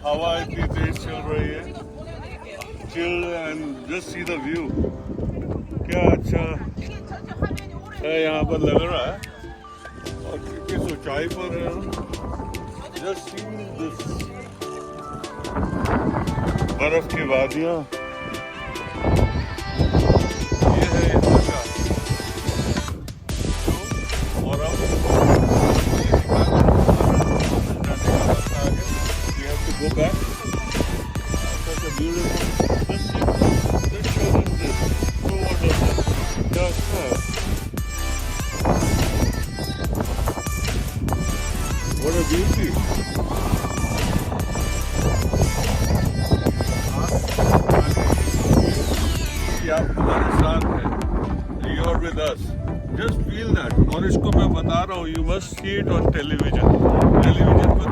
हवा इतनी तेज चल रही है. Chill and just see the view. क्या अच्छा है यहाँ पर लग रहा है. और किस ऊंचाई पर है. Just see this. बर्फ की वादियाँ. ये है यहाँ का. और अब we have to go back. Such a beautiful. Let's show them this. So wonderful. Just what a beauty. कि आप हमारे साथ हैं. You are with us. Just feel that. और इसको मैं बता रहा हूँ. You must see it on television. Television पर